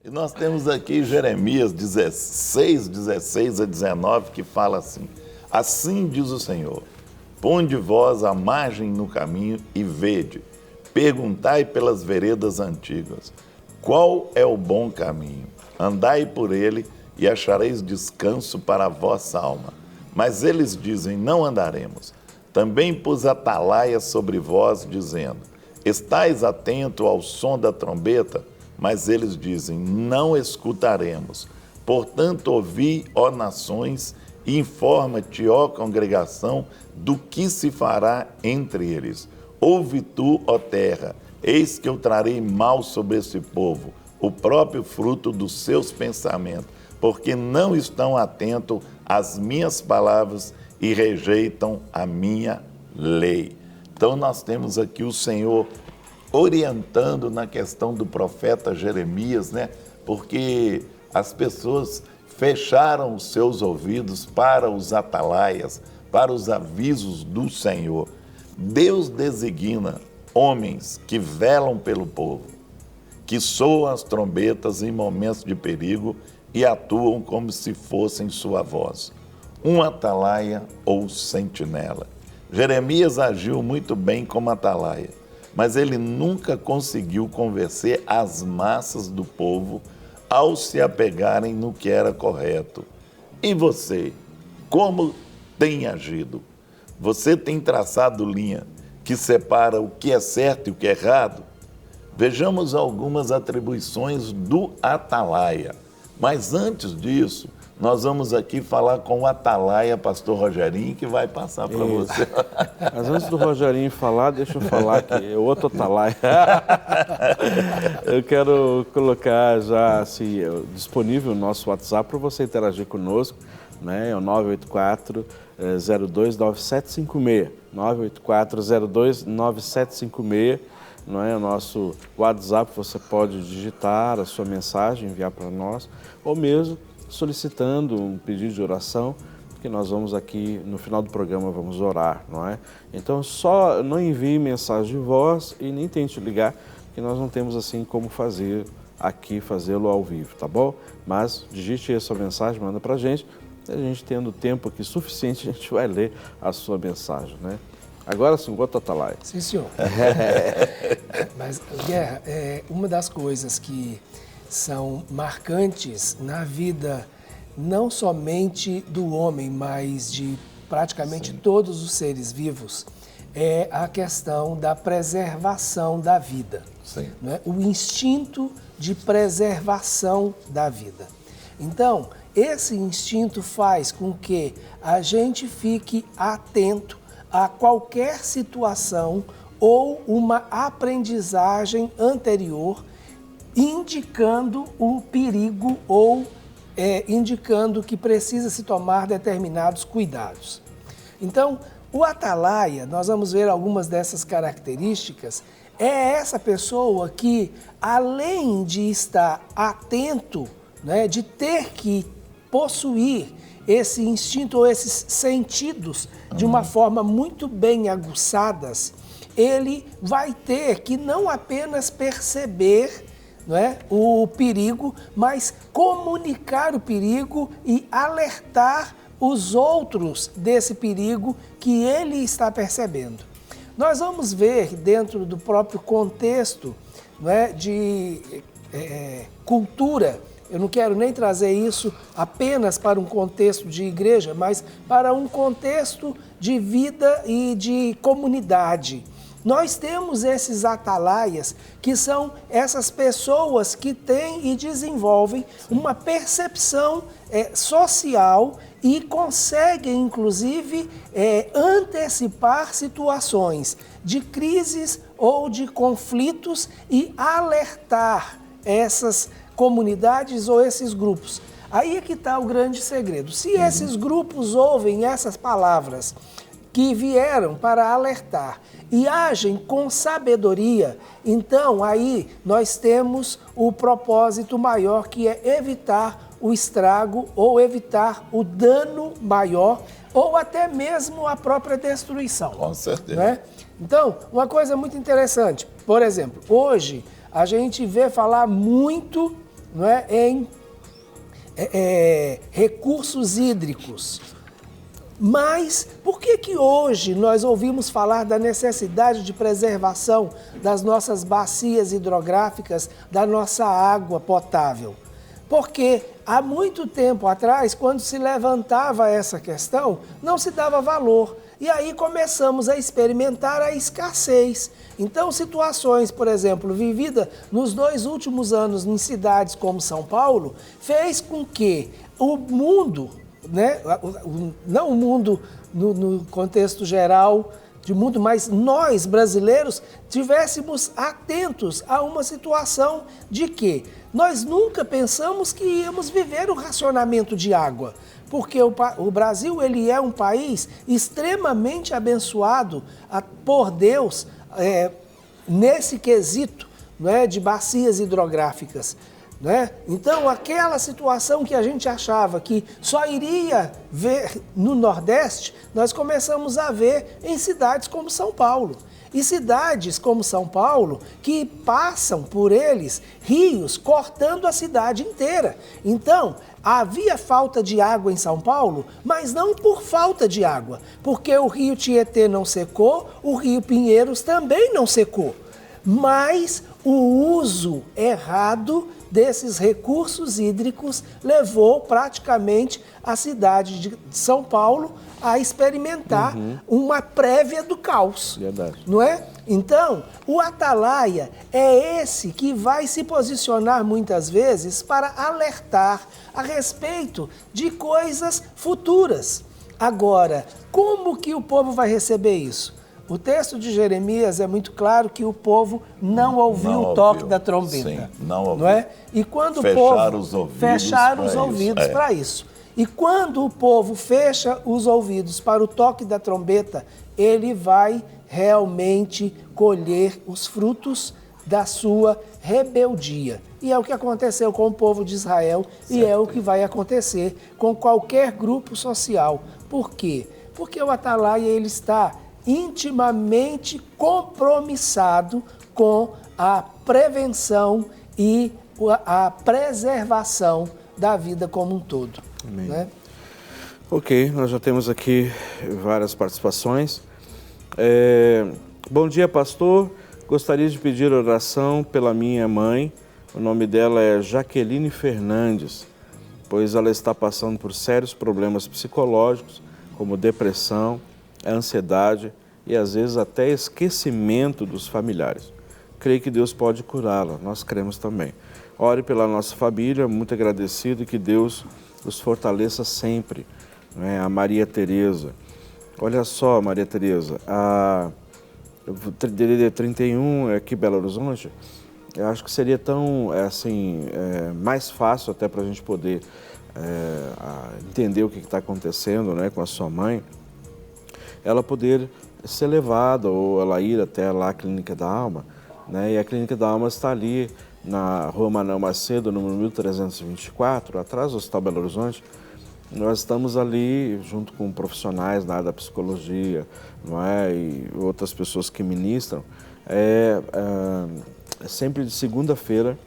E nós temos aqui Jeremias 16, 16 a 19, que fala assim: assim diz o Senhor, ponde vós a margem no caminho e vede, perguntai pelas veredas antigas, qual é o bom caminho? Andai por ele e achareis descanso para a vossa alma. Mas eles dizem, não andaremos. Também pus atalaia sobre vós, dizendo, estais atento ao som da trombeta? Mas eles dizem, não escutaremos. Portanto, ouvi, ó nações, e informa-te, ó congregação, do que se fará entre eles. Ouve tu, ó terra, eis que eu trarei mal sobre esse povo, o próprio fruto dos seus pensamentos, porque não estão atentos às minhas palavras e rejeitam a minha lei. Então nós temos aqui o Senhor orientando na questão do profeta Jeremias, né? Porque as pessoas fecharam os seus ouvidos para os atalaias, para os avisos do Senhor. Deus designa homens que velam pelo povo, que soam as trombetas em momentos de perigo e atuam como se fossem sua voz. Um atalaia ou sentinela. Jeremias agiu muito bem como atalaia, mas ele nunca conseguiu convencer as massas do povo ao se apegarem no que era correto. E você, como tem agido? Você tem traçado linha que separa o que é certo e o que é errado? Vejamos algumas atribuições do atalaia. Mas antes disso, nós vamos aqui falar com o atalaia, pastor Rogerinho, que vai passar para você. Mas antes do Rogerinho falar, deixa eu falar que é outro atalaia. Eu quero colocar já assim, disponível o nosso WhatsApp para você interagir conosco, né? É o 984-029756. 984-029756. Não é o nosso WhatsApp, você pode digitar a sua mensagem, enviar para nós, ou mesmo solicitando um pedido de oração, porque nós vamos aqui, no final do programa, vamos orar, não é? Então, só não envie mensagem de voz e nem tente ligar, porque nós não temos assim como fazer aqui, fazê-lo ao vivo, tá bom? Mas digite aí a sua mensagem, manda pra gente, e a gente tendo tempo aqui suficiente, a gente vai ler a sua mensagem, né? Agora sim, outro atalaia. Sim, senhor. Mas, Guerra, uma das coisas que são marcantes na vida, não somente do homem, mas de praticamente todos os seres vivos, é a questão da preservação da vida. Sim. Não é? O instinto de preservação da vida. Então, esse instinto faz com que a gente fique atento a qualquer situação ou uma aprendizagem anterior indicando o perigo ou indicando que precisa se tomar determinados cuidados. Então, o atalaia, nós vamos ver algumas dessas características, é essa pessoa que, além de estar atento, né, de ter que possuir esse instinto ou esses sentidos de uma forma muito bem aguçadas, ele vai ter que não apenas perceber, não é, o perigo, mas comunicar o perigo e alertar os outros desse perigo que ele está percebendo. Nós vamos ver dentro do próprio contexto, não é, de cultura. Eu não quero nem trazer isso apenas para um contexto de igreja, mas para um contexto de vida e de comunidade. Nós temos esses atalaias, que são essas pessoas que têm e desenvolvem uma percepção social e conseguem, inclusive, antecipar situações de crises ou de conflitos e alertar essas comunidades ou esses grupos. Aí é que está o grande segredo. Se esses grupos ouvem essas palavras que vieram para alertar e agem com sabedoria, então aí nós temos o propósito maior, que é evitar o estrago ou evitar o dano maior ou até mesmo a própria destruição. Com certeza. Né? Então, uma coisa muito interessante, por exemplo, hoje a gente vê falar muito não é, em recursos hídricos. Mas por que hoje nós ouvimos falar da necessidade de preservação das nossas bacias hidrográficas, da nossa água potável? Porque há muito tempo atrás, quando se levantava essa questão, não se dava valor. E aí começamos a experimentar a escassez. Então, situações, por exemplo, vividas nos 2 últimos anos em cidades como São Paulo, fez com que o mundo, né, não o mundo no contexto geral de mundo, mas nós, brasileiros, tivéssemos atentos a uma situação de que nós nunca pensamos que íamos viver o racionamento de água, porque o Brasil ele é um país extremamente abençoado por Deus nesse quesito, né, de bacias hidrográficas. Né? Então, aquela situação que a gente achava que só iria ver no Nordeste, nós começamos a ver em cidades como São Paulo. E cidades como São Paulo que passam por eles rios cortando a cidade inteira. Então, havia falta de água em São Paulo, mas não por falta de água, porque o rio Tietê não secou, o rio Pinheiros também não secou. Mas o uso errado desses recursos hídricos levou praticamente a cidade de São Paulo a experimentar uma prévia do caos. Verdade. Não é? Então, o Atalaia é esse que vai se posicionar muitas vezes para alertar a respeito de coisas futuras. Agora, como que o povo vai receber isso? O texto de Jeremias é muito claro que o povo não ouviu o toque da trombeta. Sim, não ouviu. Não é? E quando o povo fecharam os ouvidos para isso. E quando o povo fecha os ouvidos para o toque da trombeta, ele vai realmente colher os frutos da sua rebeldia. E é o que aconteceu com o povo de Israel e é o que vai acontecer com qualquer grupo social. Por quê? Porque o Atalaia ele está intimamente compromissado com a prevenção e a preservação da vida como um todo. Amém. Né? Ok, nós já temos aqui várias participações. Bom dia, pastor. Gostaria de pedir oração pela minha mãe. O nome dela é Jaqueline Fernandes, pois ela está passando por sérios problemas psicológicos, como depressão, ansiedade e às vezes até esquecimento dos familiares. Creio que Deus pode curá-la, nós cremos também. Ore pela nossa família, muito agradecido e que Deus os fortaleça sempre. Né? A Maria Tereza. Olha só, Maria Tereza, a DDD 31 aqui em Belo Horizonte, eu acho que seria tão, mais fácil até para a gente poder entender o que está acontecendo, né, com a sua mãe, ela poder ser levada ou ela ir até lá a Clínica da Alma, né, e a Clínica da Alma está ali na Rua Manuel Macedo, número 1324, atrás do Hospital Belo Horizonte. Nós estamos ali junto com profissionais da área da psicologia, não é? E outras pessoas que ministram, sempre de segunda-feira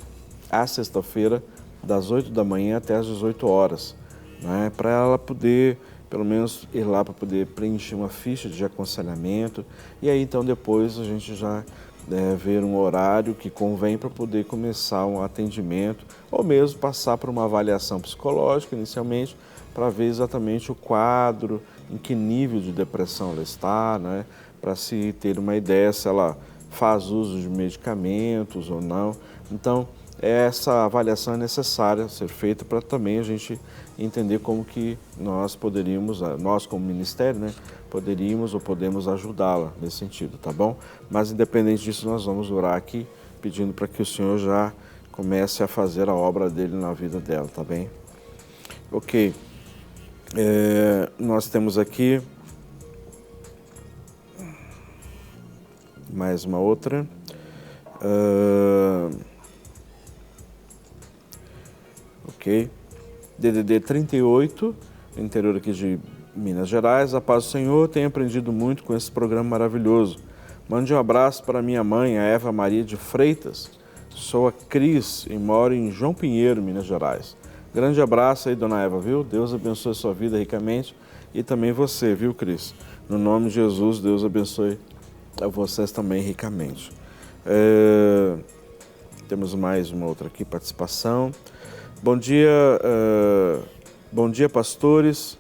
a sexta-feira, das 8 da manhã até as 18 horas, né? Para ela poder, pelo menos, ir lá para poder preencher uma ficha de aconselhamento e aí então depois a gente já ver um horário que convém para poder começar um atendimento ou mesmo passar por uma avaliação psicológica inicialmente para ver exatamente o quadro, em que nível de depressão ela está, né? Para se ter uma ideia se ela faz uso de medicamentos ou não. Então, essa avaliação é necessária ser feita para também a gente entender como que nós poderíamos, nós como ministério, né, poderíamos ou podemos ajudá-la nesse sentido, tá bom? Mas independente disso, nós vamos orar aqui pedindo para que o Senhor já comece a fazer a obra dele na vida dela, tá bem? Ok. Nós temos aqui mais uma outra. Ok. DDD 38, interior aqui de Minas Gerais. A paz do Senhor, tenho aprendido muito com esse programa maravilhoso. Mande um abraço para minha mãe, a Eva Maria de Freitas. Sou a Cris e moro em João Pinheiro, Minas Gerais. Grande abraço aí, dona Eva, viu? Deus abençoe a sua vida ricamente e também você, viu, Cris? No nome de Jesus, Deus abençoe a vocês também ricamente. Temos mais uma outra aqui, participação. Bom dia, pastores.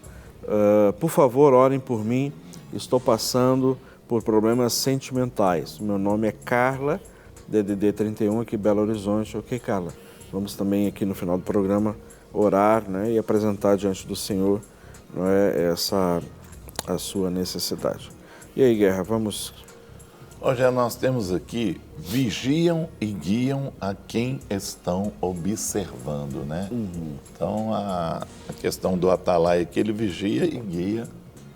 Por favor, orem por mim. Estou passando por problemas sentimentais. Meu nome é Carla, DDD 31, aqui em Belo Horizonte. Ok, Carla? Vamos também aqui no final do programa orar, né, e apresentar diante do Senhor, não é, a sua necessidade. E aí, Guerra, vamos... Hoje nós temos aqui, vigiam e guiam a quem estão observando, né? Então, a questão do atalaia é que ele vigia e guia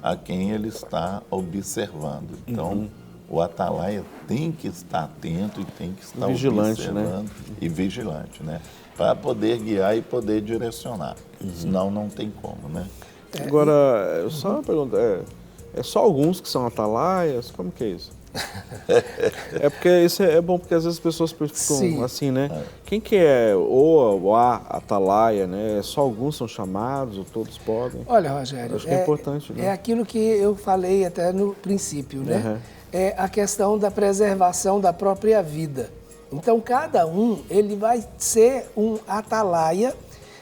a quem ele está observando. Então, o atalaia tem que estar atento e tem que estar vigilante, observando, né? E vigilante, né? Para poder guiar e poder direcionar. Senão não tem como, né? Agora, só uma pergunta, é só alguns que são atalaias? Como que é isso? É porque isso é bom, porque às vezes as pessoas ficam assim, né? Quem que é ou a atalaia, né? Só alguns são chamados ou todos podem? Olha, Rogério, acho que é importante, né? É aquilo que eu falei até no princípio, né? É a questão da preservação da própria vida. Então, cada um, ele vai ser um atalaia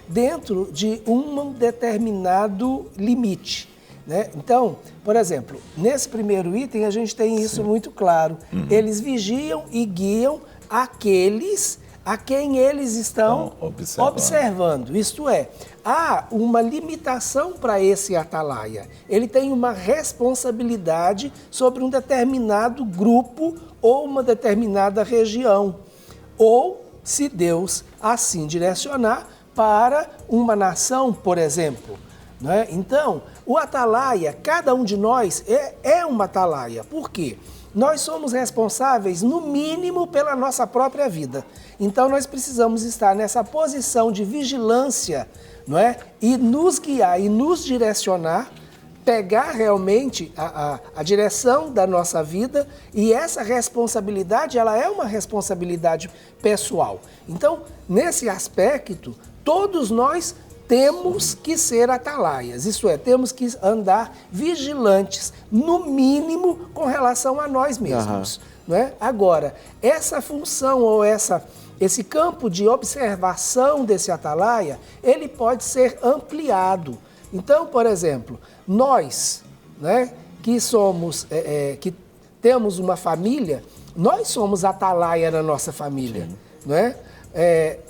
dentro de um determinado limite, né? Então, por exemplo, nesse primeiro item a gente tem isso muito claro. Eles vigiam e guiam aqueles a quem eles estão observando. Isto é, há uma limitação para esse atalaia. Ele tem uma responsabilidade sobre um determinado grupo ou uma determinada região. Ou, se Deus assim direcionar, para uma nação, por exemplo. Né? Então, o atalaia, cada um de nós é uma atalaia. Por quê? Nós somos responsáveis, no mínimo, pela nossa própria vida. Então, nós precisamos estar nessa posição de vigilância, não é? E nos guiar e nos direcionar, pegar realmente a direção da nossa vida, e essa responsabilidade, ela é uma responsabilidade pessoal. Então, nesse aspecto, todos nós temos que ser atalaias, isto é, temos que andar vigilantes, no mínimo, com relação a nós mesmos. Não é? Agora, essa função ou esse campo de observação desse atalaia, ele pode ser ampliado. Então, por exemplo, nós, né, que que temos uma família, nós somos atalaia na nossa família, não é?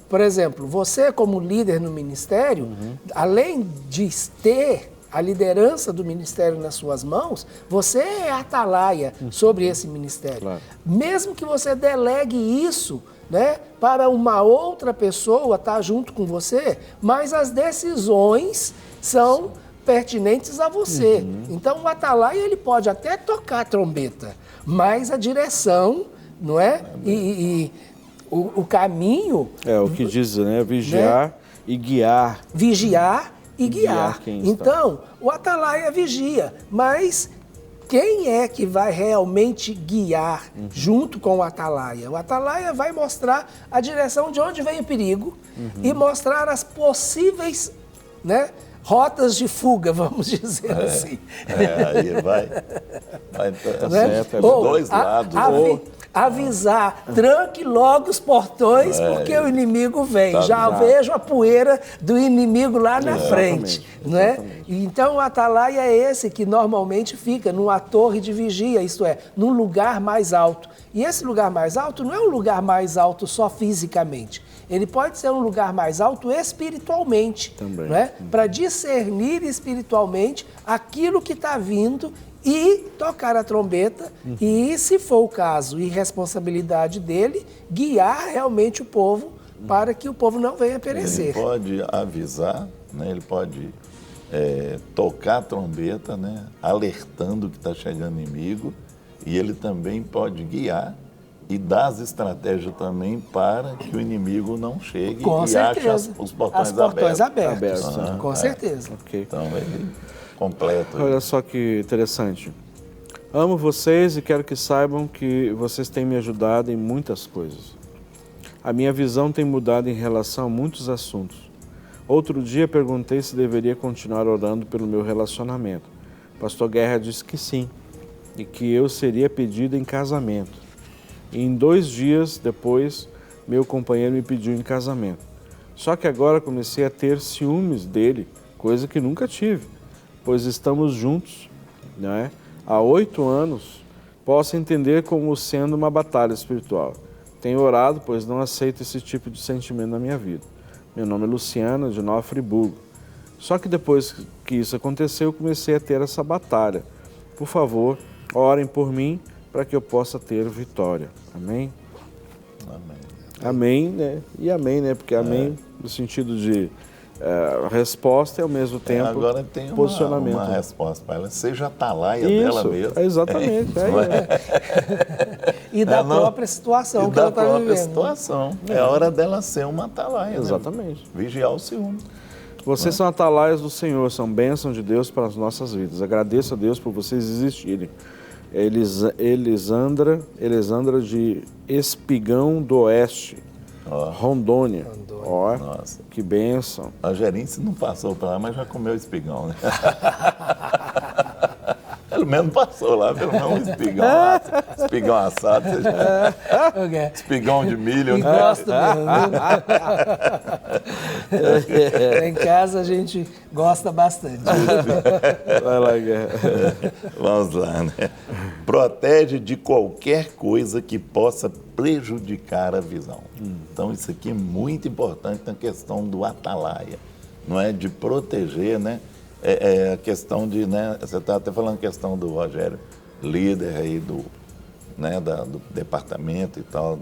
Por exemplo, você como líder no ministério, além de ter a liderança do ministério nas suas mãos, você é atalaia sobre esse ministério. Claro. Mesmo que você delegue isso, né, para uma outra pessoa estar junto com você, mas as decisões são pertinentes a você. Então, o atalaia, ele pode até tocar a trombeta, mas a direção, não é? O caminho... É o que diz, né? Vigiar, né? E guiar. Vigiar e guiar. Então, o atalaia vigia, mas quem é que vai realmente guiar junto com o atalaia? O atalaia vai mostrar a direção de onde vem o perigo e mostrar as possíveis, né, rotas de fuga, vamos dizer assim. Aí vai né? dois lados. Avisar, tranque logo os portões, porque o inimigo vem. Já vejo a poeira do inimigo lá na frente. Né? Então, o atalaia é esse que normalmente fica numa torre de vigia, isto é, num lugar mais alto. E esse lugar mais alto não é um lugar mais alto só fisicamente. Ele pode ser um lugar mais alto espiritualmente, né? Para discernir espiritualmente aquilo que está vindo e tocar a trombeta e, se for o caso e responsabilidade dele, guiar realmente o povo para que o povo não venha perecer. Ele pode avisar, né? Ele pode tocar a trombeta, né? Alertando que está chegando inimigo, e ele também pode guiar e dar as estratégias também para que o inimigo não chegue e ache os portões abertos. Com certeza. Okay. Então, ele completa. Olha só que interessante. Amo vocês e quero que saibam que vocês têm me ajudado em muitas coisas. A minha visão tem mudado em relação a muitos assuntos. Outro dia perguntei se deveria continuar orando pelo meu relacionamento. O pastor Guerra disse que sim, e que eu seria pedido em casamento. E em 2 dias depois, meu companheiro me pediu em casamento. Só que agora comecei a ter ciúmes dele, coisa que nunca tive, pois estamos juntos, né? Há 8 anos. Posso entender como sendo uma batalha espiritual. Tenho orado, pois não aceito esse tipo de sentimento na minha vida. Meu nome é Luciana, de Nova Friburgo. Só que depois que isso aconteceu, eu comecei a ter essa batalha. Por favor, orem por mim para que eu possa ter vitória. Amém? Amém. Amém, né? E amém, né? Porque amém no sentido de resposta e ao mesmo tempo Agora tem posicionamento. uma resposta para ela. Seja atalaia Isso, dela mesmo. Exatamente. E da própria situação que ela está vivendo. Da própria situação. É hora dela ser uma atalaia. Exatamente. Né? Vigiar o ciúme. Vocês são atalaias do Senhor, são bênçãos de Deus para as nossas vidas. Agradeço a Deus por vocês existirem. Elisandra de Espigão do Oeste, Rondônia. Ó, Nossa. que bênção. A Gerince não passou para lá, mas já comeu espigão, né? Pelo menos passou lá, pelo menos um espigão assado, espigão de milho. E gosto mesmo. Em casa a gente gosta bastante. Vai lá, Guerra. Vamos lá, né? Protege de qualquer coisa que possa prejudicar a visão. Então, isso aqui é muito importante na questão do atalaia, não é? De proteger, né? É a questão de, né? Você está até falando a questão do Rogério, líder aí do departamento e tal,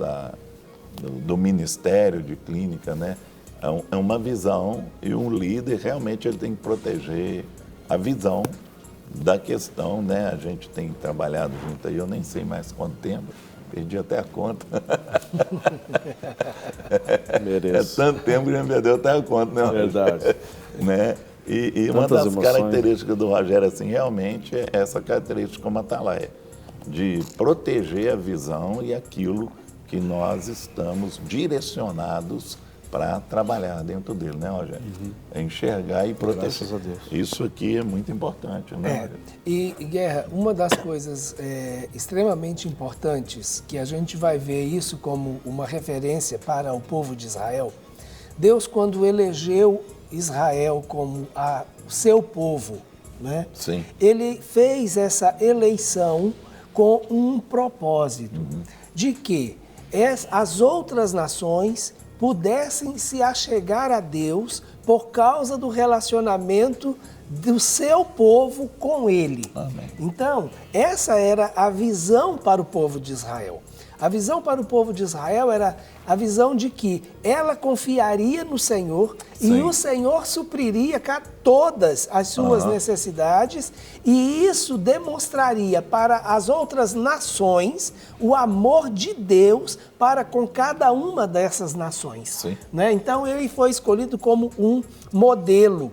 do Ministério de Clínica, né? É uma visão e um líder realmente ele tem que proteger a visão da questão, né? A gente tem trabalhado junto aí, eu nem sei mais quanto tempo, perdi até a conta. Mereço. É tanto tempo que já perdeu até a conta, né? Verdade. Né? E uma Tantas das emoções. características do Rogério, assim, realmente é essa característica como atalaia, de proteger a visão e aquilo que nós estamos direcionados para trabalhar dentro dele, né, Rogério? É enxergar e proteger. Graças a Deus. Isso aqui é muito importante, né, Rogério? E, Guerra, uma das coisas extremamente importantes, que a gente vai ver isso como uma referência para o povo de Israel, Deus, quando elegeu Israel como o seu povo, né? Sim. Ele fez essa eleição com um propósito, de que as outras nações pudessem se achegar a Deus por causa do relacionamento do seu povo com Ele. Amém. Então, essa era a visão para o povo de Israel. A visão para o povo de Israel era a visão de que ela confiaria no Senhor. Sim. E o Senhor supriria todas as suas necessidades, e isso demonstraria para as outras nações o amor de Deus para com cada uma dessas nações. Sim. Né? Então ele foi escolhido como um modelo.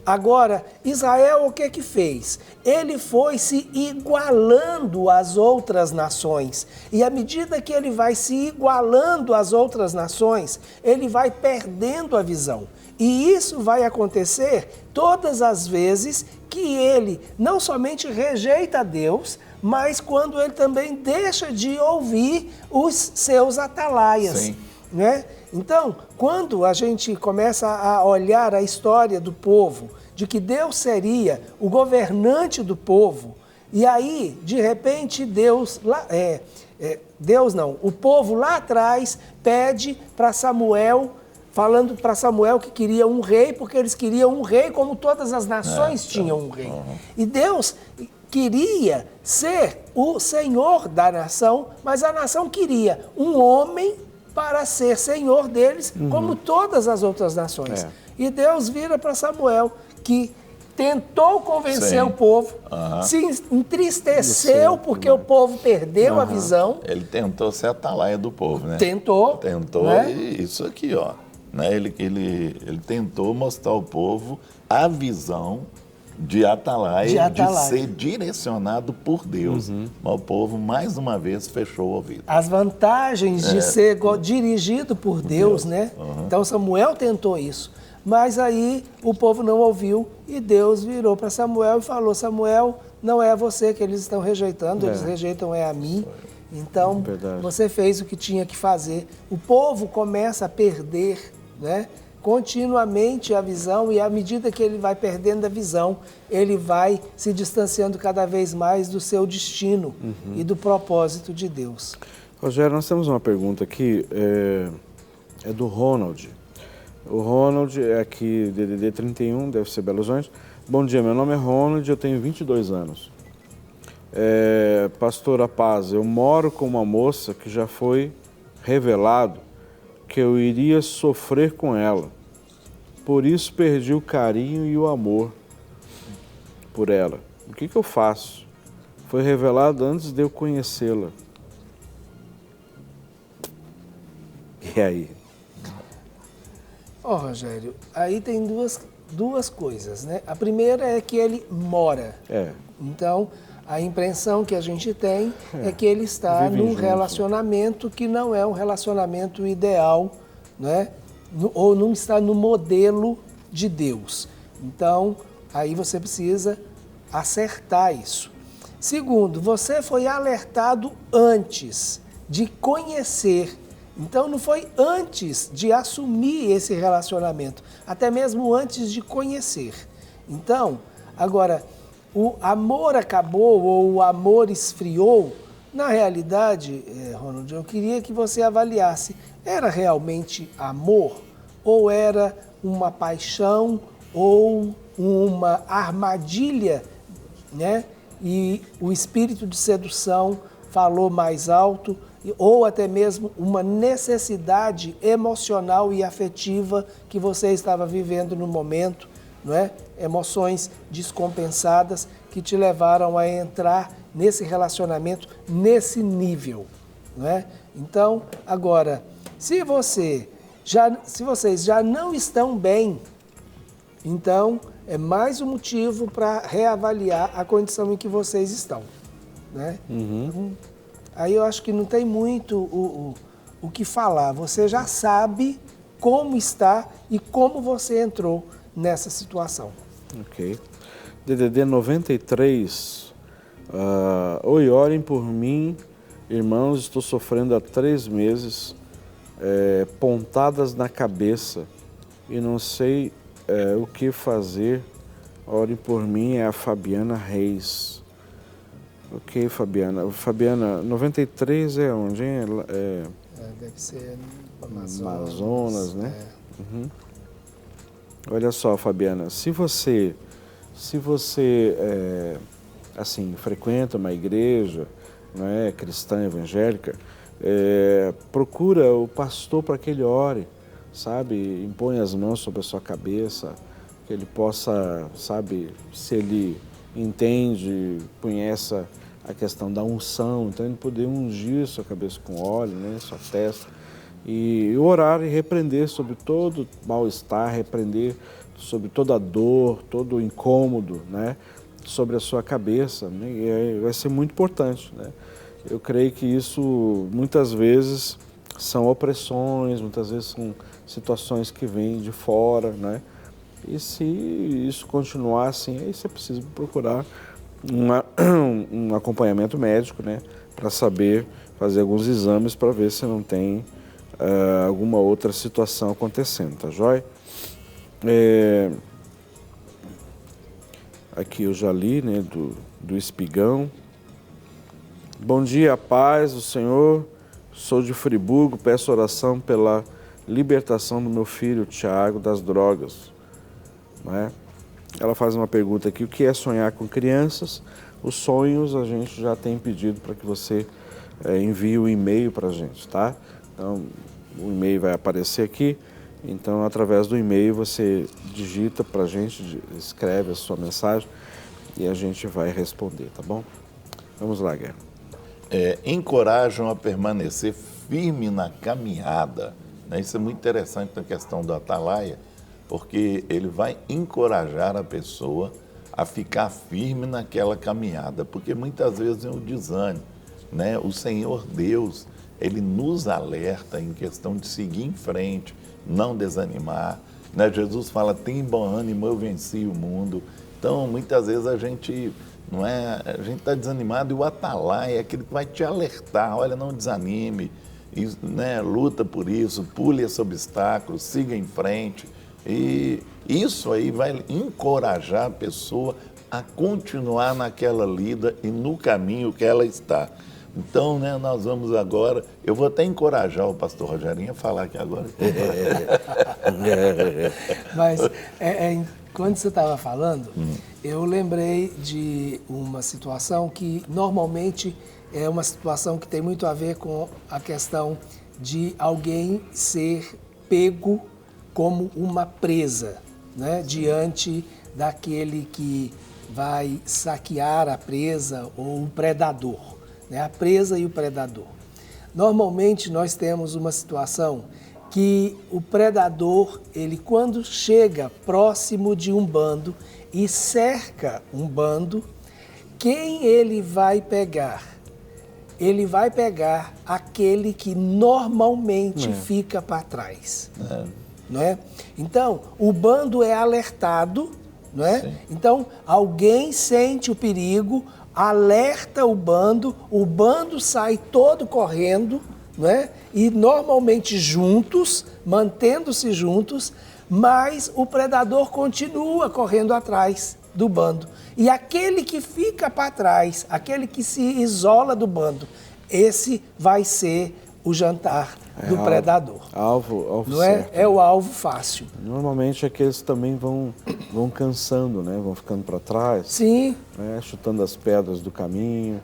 Agora, Israel o que fez? Ele foi se igualando às outras nações. E à medida que ele vai se igualando às outras nações, ele vai perdendo a visão. E isso vai acontecer todas as vezes que ele não somente rejeita Deus, mas quando ele também deixa de ouvir os seus atalaias. Sim. Né? Então, quando a gente começa a olhar a história do povo, de que Deus seria o governante do povo, e aí, de repente, o povo lá atrás pede para Samuel, falando para Samuel que queria um rei, porque eles queriam um rei como todas as nações tinham um rei. E Deus queria ser o Senhor da nação, mas a nação queria um homem para ser senhor deles, como todas as outras nações. E Deus vira para Samuel, que tentou convencer o povo, se entristeceu porque o povo perdeu a visão. Ele tentou ser atalaia do povo, né? Tentou, né? E isso aqui, ó. Né? Ele tentou mostrar ao povo a visão de atalaia, De atalaia. de ser direcionado por Deus. Mas o povo, mais uma vez, fechou o ouvido. As vantagens de ser dirigido por Deus, né? Então Samuel tentou isso. Mas aí o povo não ouviu e Deus virou para Samuel e falou: Samuel, não é você que eles estão rejeitando, eles rejeitam a mim. Então Verdade. você fez o que tinha que fazer. O povo começa a perder, né, continuamente a visão, e à medida que ele vai perdendo a visão, ele vai se distanciando cada vez mais do seu destino e do propósito de Deus. Rogério, nós temos uma pergunta aqui, é do Ronald. O Ronald é aqui, DDD 31, deve ser Belo Horizonte. Bom dia, meu nome é Ronald, eu tenho 22 anos. Pastora Paz, eu moro com uma moça que já foi revelado que eu iria sofrer com ela. Por isso perdi o carinho e o amor por ela. O que eu faço? Foi revelado antes de eu conhecê-la. E aí? Rogério, aí tem duas coisas, né? A primeira é que ele mora. Então, a impressão que a gente tem é que ele está Vivem num juntos. relacionamento que não é um relacionamento ideal, né? Ou não está no modelo de Deus. Então, aí você precisa acertar isso. Segundo, você foi alertado antes de conhecer. Então, não foi antes de assumir esse relacionamento, até mesmo antes de conhecer. Então, agora, o amor acabou ou o amor esfriou. Na realidade, Ronald, eu queria que você avaliasse, era realmente amor ou era uma paixão ou uma armadilha, né? E o espírito de sedução falou mais alto, ou até mesmo uma necessidade emocional e afetiva que você estava vivendo no momento, não é? Emoções descompensadas que te levaram a entrar nesse relacionamento, nesse nível, não é? Então, agora, se vocês já não estão bem, então é mais um motivo para reavaliar a condição em que vocês estão, né? Aí eu acho que não tem muito o que falar. Você já sabe como está e como você entrou nessa situação. Ok. DDD 93. Oi, orem por mim, irmãos, estou sofrendo há 3 meses, pontadas na cabeça e não sei o que fazer. Orem por mim, é a Fabiana Reis. Ok, Fabiana. Fabiana, 93 é onde, hein? Deve ser Amazonas, né? Olha só, Fabiana, se você assim, frequenta uma igreja, não é, cristã evangélica, procura o pastor para que ele ore, sabe? Impõe as mãos sobre a sua cabeça, que ele possa, sabe, se ele entende, conhece a questão da unção, então ele poder ungir sua cabeça com óleo, né, sua testa, e orar e repreender sobre todo mal-estar, repreender sobre toda a dor, todo o incômodo, né, sobre a sua cabeça, né, e vai ser muito importante, né. Eu creio que isso muitas vezes são opressões, muitas vezes são situações que vêm de fora, né, e se isso continuar assim, aí você precisa procurar um acompanhamento médico, né, para saber fazer alguns exames para ver se não tem alguma outra situação acontecendo, tá joia? Aqui eu já li, né, do Espigão. Bom dia, paz do Senhor, sou de Friburgo, peço oração pela libertação do meu filho, Tiago, das drogas, não é? Ela faz uma pergunta aqui, o que é sonhar com crianças? Os sonhos a gente já tem pedido para que você envie o e-mail para a gente, tá? Então, o e-mail vai aparecer aqui, então através do e-mail você digita para a gente, escreve a sua mensagem e a gente vai responder, tá bom? Vamos lá, Guerra. Encorajam a permanecer firme na caminhada, né? Isso é muito interessante na questão do atalaia, porque ele vai encorajar a pessoa a ficar firme naquela caminhada, porque muitas vezes é um desânimo, né? O Senhor Deus, Ele nos alerta em questão de seguir em frente, não desanimar, né? Jesus fala, tem bom ânimo, eu venci o mundo. Então, muitas vezes a gente está desanimado e o Atalaia é aquele que vai te alertar, olha, não desanime, né? Luta por isso, pule esse obstáculo, siga em frente. E isso aí vai encorajar a pessoa a continuar naquela lida e no caminho que ela está. Então, né, nós vamos agora, eu vou até encorajar o pastor Rogerinho a falar aqui agora. Mas, quando você estava falando, eu lembrei de uma situação que normalmente é uma situação que tem muito a ver com a questão de alguém ser pego como uma presa, né, diante daquele que vai saquear a presa ou o predador, né, a presa e o predador. Normalmente nós temos uma situação que o predador, ele quando chega próximo de um bando e cerca um bando, quem ele vai pegar? Ele vai pegar aquele que normalmente fica para trás. Não é? Então, o bando é alertado, não é? Sim. Então, alguém sente o perigo, alerta o bando sai todo correndo, não é? E normalmente juntos, mantendo-se juntos, mas o predador continua correndo atrás do bando. E aquele que fica para trás, aquele que se isola do bando, esse vai ser o jantar do predador. Alvo não certo. É o alvo fácil. Normalmente aqueles também vão cansando, né? Vão ficando para trás. Sim. Né? Chutando as pedras do caminho,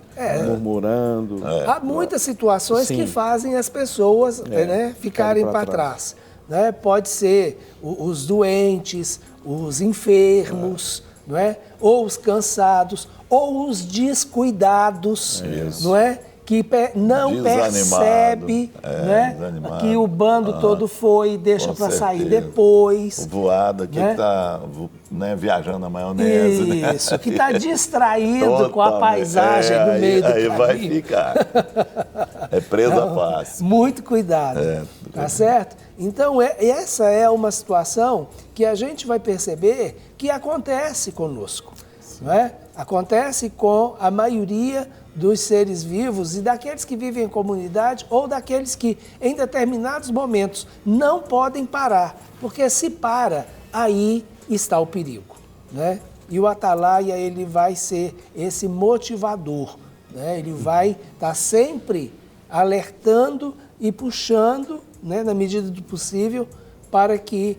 murmurando. Há muitas situações que fazem as pessoas né, ficarem para trás. Né? Pode ser os doentes, os enfermos, não é? Ou os cansados, ou os descuidados, não é? Que não percebe né, que o bando todo foi e deixa para sair depois. O voado aqui que está viajando na maionese. Isso, que está distraído com a paisagem do meio do caminho. Aí vai ficar. É presa fácil. Muito cuidado, tá certo? Então, essa é uma situação que a gente vai perceber que acontece conosco, não é? Acontece com a maioria dos seres vivos e daqueles que vivem em comunidade ou daqueles que, em determinados momentos, não podem parar, porque se para, aí está o perigo, né? E o Atalaia, ele vai ser esse motivador, né? Ele vai estar sempre alertando e puxando, né, na medida do possível, para que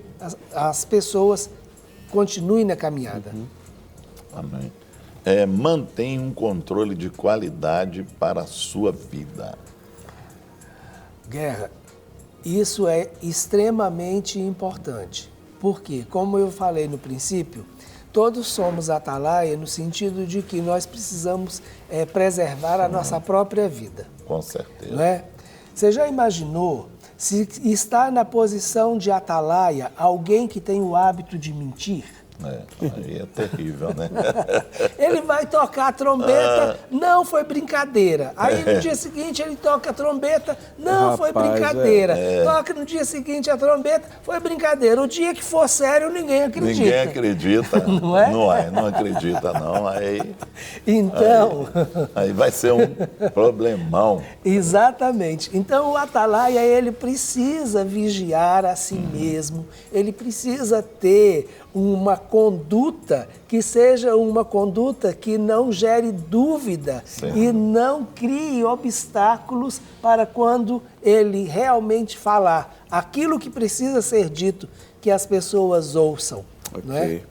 as pessoas continuem na caminhada. Amém. Mantenha um controle de qualidade para a sua vida. Guerra, isso é extremamente importante. Porque, como eu falei no princípio, todos somos atalaia no sentido de que nós precisamos preservar a nossa própria vida. Com certeza. Não é? Você já imaginou se está na posição de atalaia alguém que tem o hábito de mentir? Aí é terrível, né? Ele vai tocar a trombeta, não foi brincadeira. Aí no dia seguinte ele toca a trombeta, não foi brincadeira. Toca no dia seguinte a trombeta, foi brincadeira. O dia que for sério, ninguém acredita. Ninguém acredita. Não é? Não acredita, não. Então... Aí vai ser um problemão. Exatamente. Então o atalaia, ele precisa vigiar a si mesmo, ele precisa ter uma conduta que seja uma conduta que não gere dúvida e não crie obstáculos para quando ele realmente falar aquilo que precisa ser dito, que as pessoas ouçam. Não é?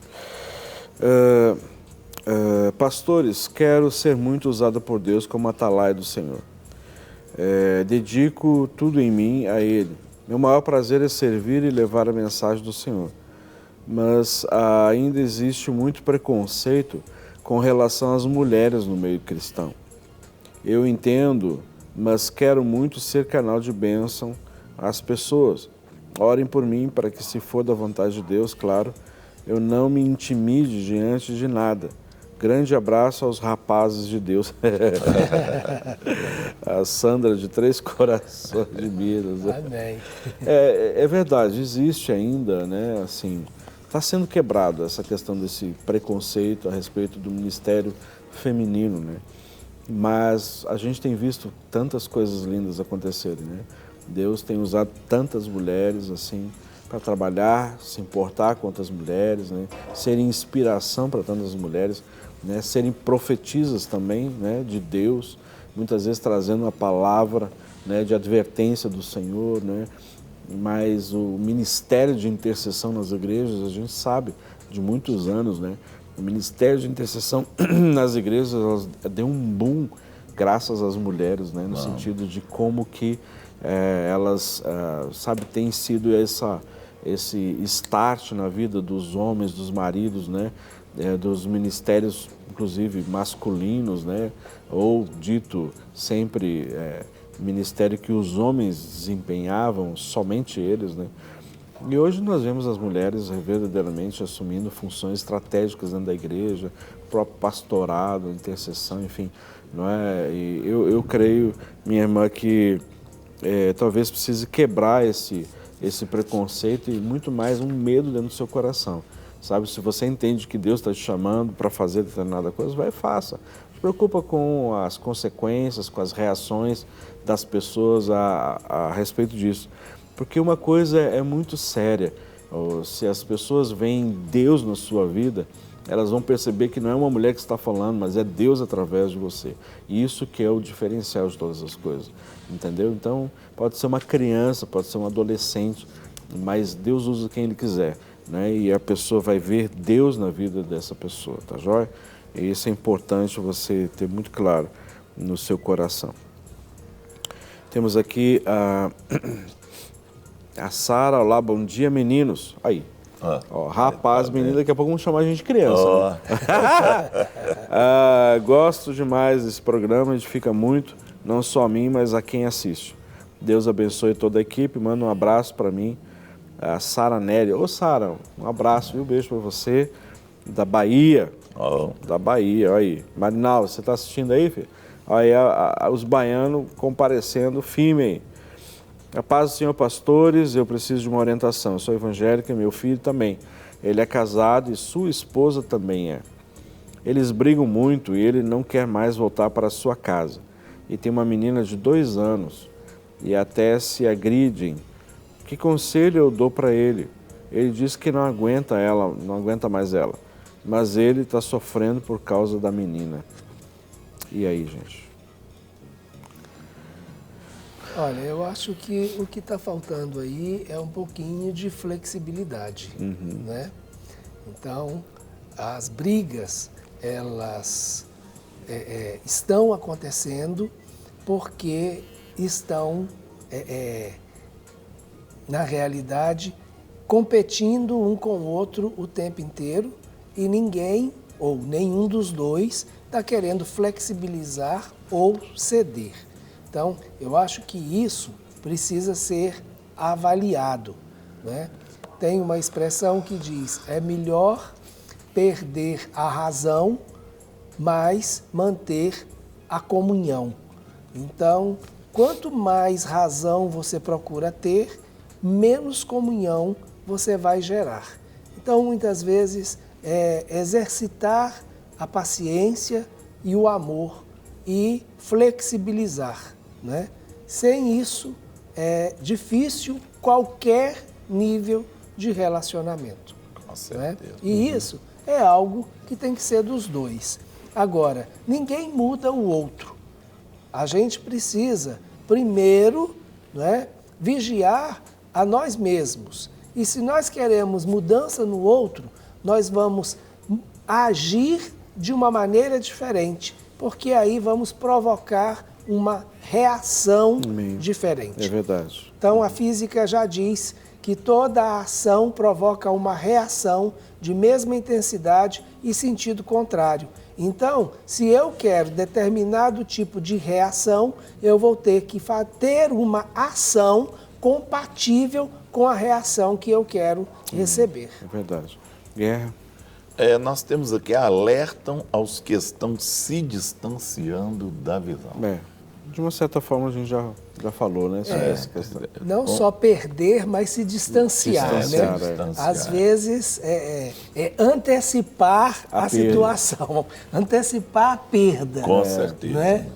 Pastores, quero ser muito usado por Deus como atalaia do Senhor. Dedico tudo em mim a Ele. Meu maior prazer é servir e levar a mensagem do Senhor. Mas ainda existe muito preconceito com relação às mulheres no meio cristão. Eu entendo, mas quero muito ser canal de bênção às pessoas. Orem por mim para que, se for da vontade de Deus, claro, eu não me intimide diante de nada. Grande abraço aos rapazes de Deus. A Sandra de Três Corações de Minas. Amém. É verdade, existe ainda, né, assim, está sendo quebrado essa questão desse preconceito a respeito do ministério feminino, né? Mas a gente tem visto tantas coisas lindas acontecerem, né? Deus tem usado tantas mulheres, assim, para trabalhar, se importar com outras mulheres, né? Serem inspiração para tantas mulheres, né? Serem profetisas também, né? De Deus, muitas vezes trazendo uma palavra, né? De advertência do Senhor, né? Mas o ministério de intercessão nas igrejas, a gente sabe de muitos anos, né? O ministério de intercessão nas igrejas deu um boom graças às mulheres, né? No sentido de como que elas, sabe, tem sido esse start na vida dos homens, dos maridos, né? Dos ministérios, inclusive masculinos, né? Ou dito sempre ministério que os homens desempenhavam, somente eles, né? E hoje nós vemos as mulheres verdadeiramente assumindo funções estratégicas dentro da igreja, próprio pastorado, intercessão, enfim, não é? E eu creio, minha irmã, que talvez precise quebrar esse preconceito e muito mais um medo dentro do seu coração, sabe? Se você entende que Deus está te chamando para fazer determinada coisa, vai e faça. Não se preocupa com as consequências, com as reações das pessoas a respeito disso. Porque uma coisa é muito séria, se as pessoas veem Deus na sua vida, elas vão perceber que não é uma mulher que está falando, mas é Deus através de você. E isso que é o diferencial de todas as coisas, entendeu? Então, pode ser uma criança, pode ser um adolescente, mas Deus usa quem Ele quiser, né? E a pessoa vai ver Deus na vida dessa pessoa, tá joia? E isso é importante você ter muito claro no seu coração. Temos aqui a Sara. Olá, bom dia, meninos. Aí, ó, rapaz, menino, daqui a pouco vamos chamar a gente de criança. Né? Gosto demais desse programa, edifica muito, não só a mim, mas a quem assiste. Deus abençoe toda a equipe, manda um abraço para mim, a Sara Nélia. Ô, Sara, um abraço, viu? Beijo para você, da Bahia. Da Bahia, olha aí. Marinal, você está assistindo aí, filho? Aí os baianos comparecendo firme aí. A paz do Senhor, pastores, eu preciso de uma orientação. Eu sou evangélica, meu filho também. Ele é casado e sua esposa também é. Eles brigam muito e ele não quer mais voltar para a sua casa. E tem uma menina de 2 anos e até se agridem. Que conselho eu dou para ele? Ele diz que não aguenta ela, não aguenta mais ela. Mas ele está sofrendo por causa da menina. E aí, gente? Olha, eu acho que o que está faltando aí é um pouquinho de flexibilidade, né? Então, as brigas, elas estão acontecendo porque estão, na realidade, competindo um com o outro o tempo inteiro e ninguém, ou nenhum dos dois, está querendo flexibilizar ou ceder. Então, eu acho que isso precisa ser avaliado, né? Tem uma expressão que diz, é melhor perder a razão, mas manter a comunhão. Então, quanto mais razão você procura ter, menos comunhão você vai gerar. Então, muitas vezes, exercitar a paciência e o amor e flexibilizar, né? Sem isso, é difícil qualquer nível de relacionamento. Com certeza. Né? E isso é algo que tem que ser dos dois. Agora, ninguém muda o outro. A gente precisa, primeiro, né, vigiar a nós mesmos. E se nós queremos mudança no outro, nós vamos agir de uma maneira diferente, porque aí vamos provocar uma reação diferente. É verdade. Então, a física já diz que toda ação provoca uma reação de mesma intensidade e sentido contrário. Então, se eu quero determinado tipo de reação, eu vou ter que ter uma ação compatível com a reação que eu quero receber. É verdade. Guerra. Nós temos aqui, alertam aos que estão se distanciando da visão. De uma certa forma a gente já falou, né, sobre essa questão. Não só perder, mas se distanciar, né? Distanciar. Às vezes antecipar a situação, antecipar a perda. Com certeza. Né?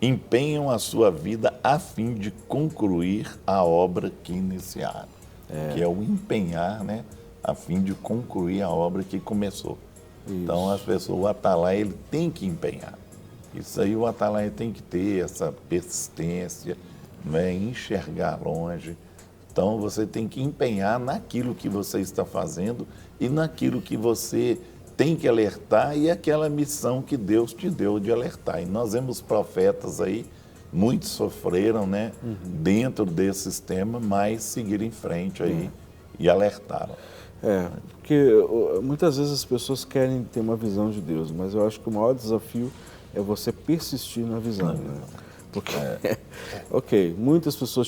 Empenham a sua vida a fim de concluir a obra que iniciaram. Que é o empenhar, né? A fim de concluir a obra que começou. Isso. Então, as pessoas, o atalaia, ele tem que empenhar. Isso aí o atalaia tem que ter, essa persistência, né? Enxergar longe. Então, você tem que empenhar naquilo que você está fazendo e naquilo que você tem que alertar e aquela missão que Deus te deu de alertar. E nós vemos profetas aí, muitos sofreram, né? Dentro desse sistema, mas seguiram em frente aí e alertaram. Porque muitas vezes as pessoas querem ter uma visão de Deus, mas eu acho que o maior desafio é você persistir na visão, né? Porque, ok, muitas pessoas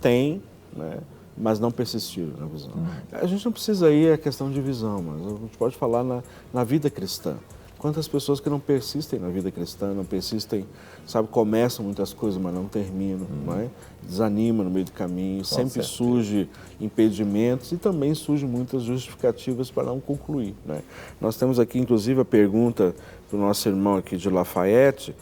têm, né? Mas não persistiram na visão. A gente não precisa ir a questão de visão, mas a gente pode falar na vida cristã. Quantas pessoas que não persistem na vida cristã, não persistem, sabe, começam muitas coisas, mas não terminam, não é? Desanimam no meio do caminho, sempre surge impedimentos e também surgem muitas justificativas para não concluir, né? Nós temos aqui, inclusive, a pergunta do nosso irmão aqui de Lafayette.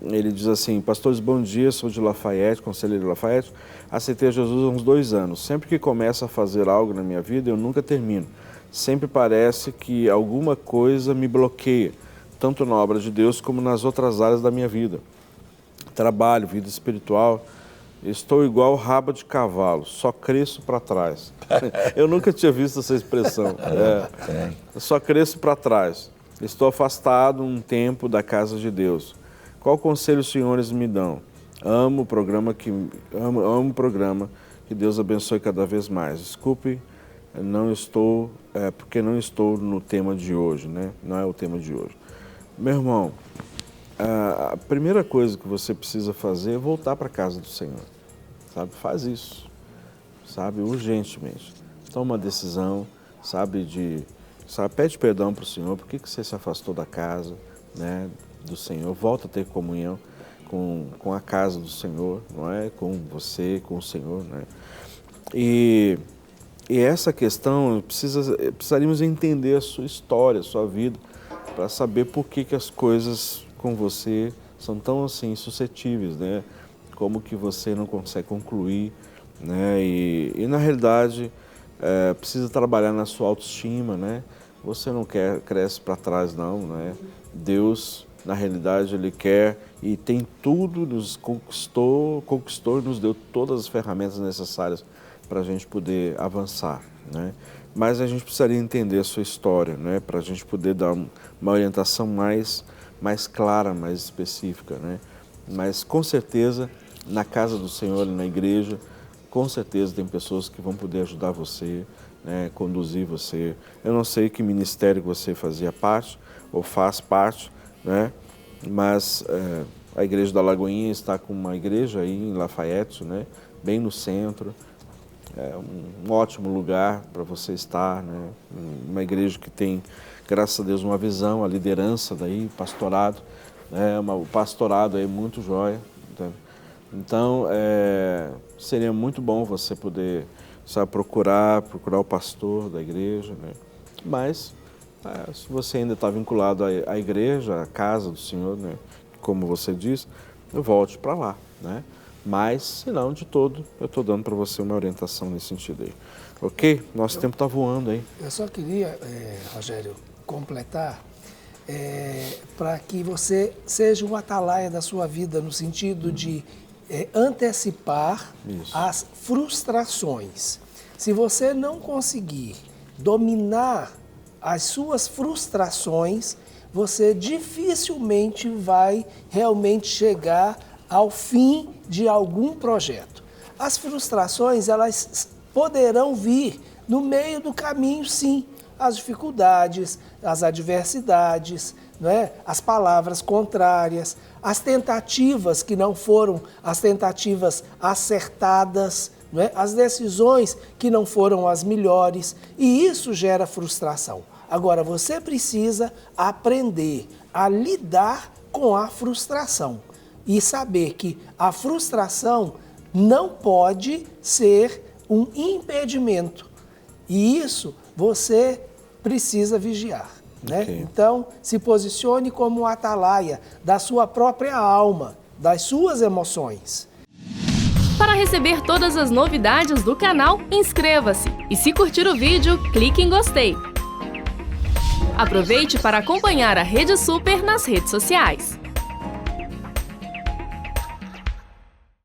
Ele diz assim: pastores, bom dia, sou de Lafayette, conselheiro de Lafayette, aceitei a Jesus há uns 2 anos. Sempre que começo a fazer algo na minha vida, eu nunca termino. Sempre parece que alguma coisa me bloqueia, tanto na obra de Deus como nas outras áreas da minha vida. Trabalho, vida espiritual, estou igual rabo de cavalo, só cresço para trás. Eu nunca tinha visto essa expressão. Só cresço para trás. Estou afastado um tempo da casa de Deus. Qual conselho os senhores me dão? Amo o programa, que Deus abençoe cada vez mais. Desculpe, porque não estou no tema de hoje, né? Não é o tema de hoje. Meu irmão, a primeira coisa que você precisa fazer é voltar para a casa do Senhor, sabe? Faz isso, sabe? Urgentemente. Toma uma decisão, pede perdão para o Senhor, por que você se afastou da casa, né, do Senhor, volta a ter comunhão com a casa do Senhor, não é? Com você, com o Senhor, né? E essa questão, precisaríamos entender a sua história, a sua vida, para saber por que as coisas com você são tão assim suscetíveis, né? Como que você não consegue concluir, né? E na realidade, precisa trabalhar na sua autoestima, né? Você não cresce para trás, não, né? Deus, na realidade, Ele quer e tem tudo, nos conquistou e nos deu todas as ferramentas necessárias para a gente poder avançar, né? Mas a gente precisaria entender a sua história, né? Para a gente poder dar uma orientação mais clara, mais específica, né? Mas com certeza, na casa do Senhor e na igreja, com certeza tem pessoas que vão poder ajudar você, né? Conduzir você. Eu não sei que ministério você fazia parte ou faz parte, né? Mas a igreja da Lagoinha está com uma igreja aí em Lafayette, né? Bem no centro. É um ótimo lugar para você estar, né? Uma igreja que tem, graças a Deus, uma visão, a liderança daí, pastorado, né? O pastorado é muito jóia. Né? Então, seria muito bom você poder, procurar o pastor da igreja, né? Mas, se você ainda está vinculado à igreja, à casa do Senhor, né? Como você diz, volte para lá, né? Mas, se não, de todo, eu estou dando para você uma orientação nesse sentido aí. Ok? Nosso tempo está voando aí. Eu só queria, Rogério, completar para que você seja um atalaia da sua vida no sentido de antecipar as frustrações. Se você não conseguir dominar as suas frustrações, você dificilmente vai realmente chegar ao fim de algum projeto. As frustrações, elas poderão vir no meio do caminho, sim. As dificuldades, as adversidades, né? As palavras contrárias, as tentativas que não foram as tentativas acertadas, não é? As decisões que não foram as melhores, e isso gera frustração. Agora, você precisa aprender a lidar com a frustração e saber que a frustração não pode ser um impedimento. E isso você precisa vigiar, né? Ok. Então, se posicione como um atalaia da sua própria alma, das suas emoções. Para receber todas as novidades do canal, inscreva-se e, se curtir o vídeo, clique em gostei. Aproveite para acompanhar a Rede Super nas redes sociais.